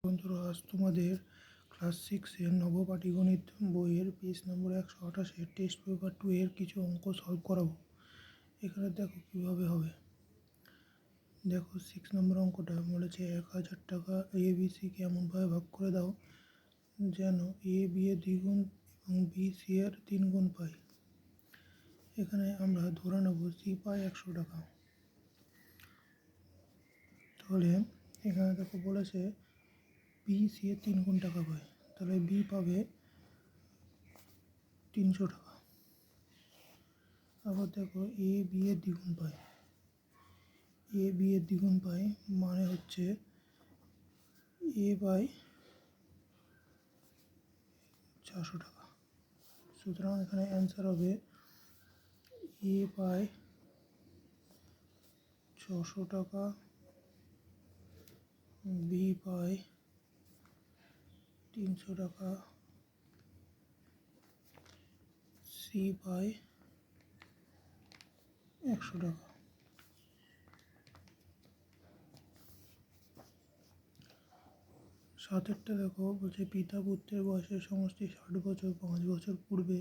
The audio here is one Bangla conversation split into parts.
বন্ধুরা, আজ তোমাদের ক্লাস 6-এর নবপাটিগণিত বইয়ের পেজ নম্বর 128 টেস্ট পেপার 2 এর কিছু অঙ্ক সলভ করাবো। এখানে দেখো কিভাবে হবে। দেখো 6 নম্বর অঙ্কটা বলেছে 1000 টাকা ABC-কে এমনভাবে ভাগ করে দাও যেন AB এর দ্বিগুণ এবং BC এর 3 গুণ পাই। এখানে আমরা ধরে নেব C পায় 100 টাকা। তাহলে এখানে দেখো বলেছে BC এর 3 গুণ টাকা পায়, তাহলে B পাবে 300 টাকা। আবার দেখো AB এর দ্বিগুণ পায়, AB এর দ্বিগুণ পায় মানে হচ্ছে A বাই 400 টাকা। সুতরাং এখানে অ্যান্সার হবে A বাই 600 টাকা, B বাই 300 টাকা, C বাই 100 টাকা। সাতেরটা দেখো বলছে পিতা পুত্রের বয়সের সমষ্টি 60 বছর। 5 বছর পূর্বে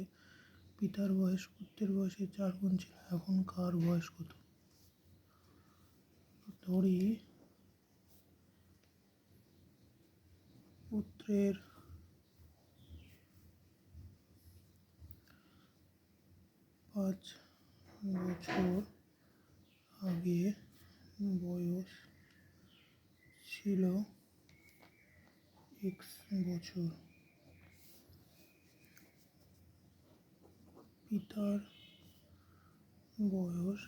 পিতার বয়স পুত্রের বয়সের 4 গুণ ছিল, এখন কার বয়স কত? ধরি পুত্রের পাঁচ বছর আগে বয়স ছিল x বছর, পিতার বয়স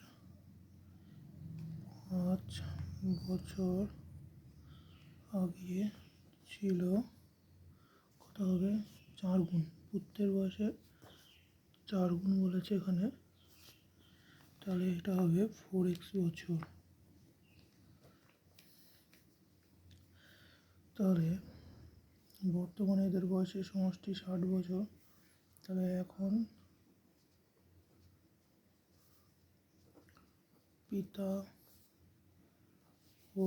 5 বছর আগে ছিল কত হবে? 4 গুণ। পুত্রের বয়সে 4 গুণ বলেছে এখানে, তাহলে এটা হবে 4x বছর। তাহলে বর্তমানে এদের বয়সের সমষ্টি 60 বছর, তাহলে এখন পিতা ও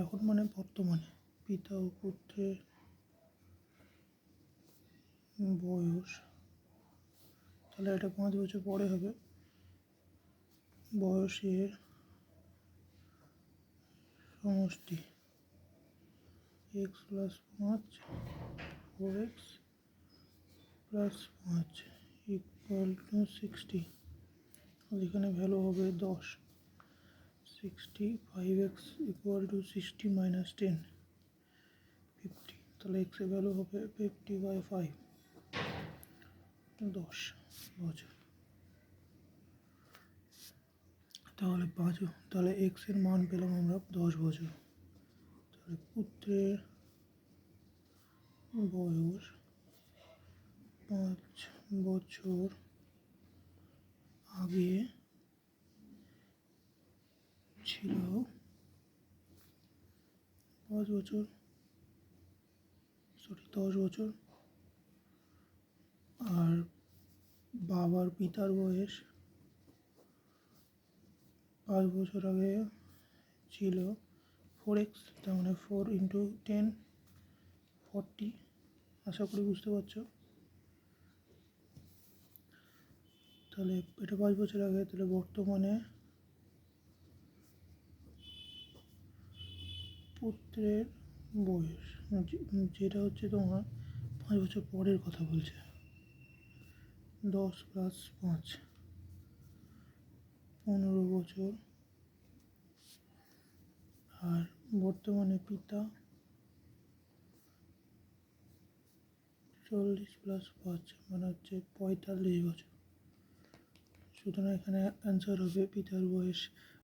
এখন মানে বর্তমানে পিতা ও পুত্রের বয়স, তাহলে এটা 5 বছর পরে হবে। বয়সের সমষ্টি x plus 5 4x plus 5 equal to 60। এখানে ভ্যালু হবে 10। 65x equal to 60 minus 10 50। তাহলে x এর ভ্যালু হবে 50/5, 10 বছর। তাহলে x এর মান পেলাম আমরা 10 বছর। তাহলে পুত্রের বয়স 5 বছর আগে ছিল 10 বছর, আর পিতার বয়স 5 বছর আগে ছিল 4x, তার মানে 4 ইন্টু 10 40। আশা করি বুঝতে পারছো। তাহলে এটা 5 বছর আগে, তাহলে বর্তমানে পুত্রের বয়স যেটা হচ্ছে তোমার 5 বছর পরের কথা বলছে, 10 প্লাস 5 15 বছর, আর বর্তমানে পিতা 40 প্লাস 5 মানে হচ্ছে 45 বছর। সুতরাং এখানে অ্যান্সার হবে পিতার বয়স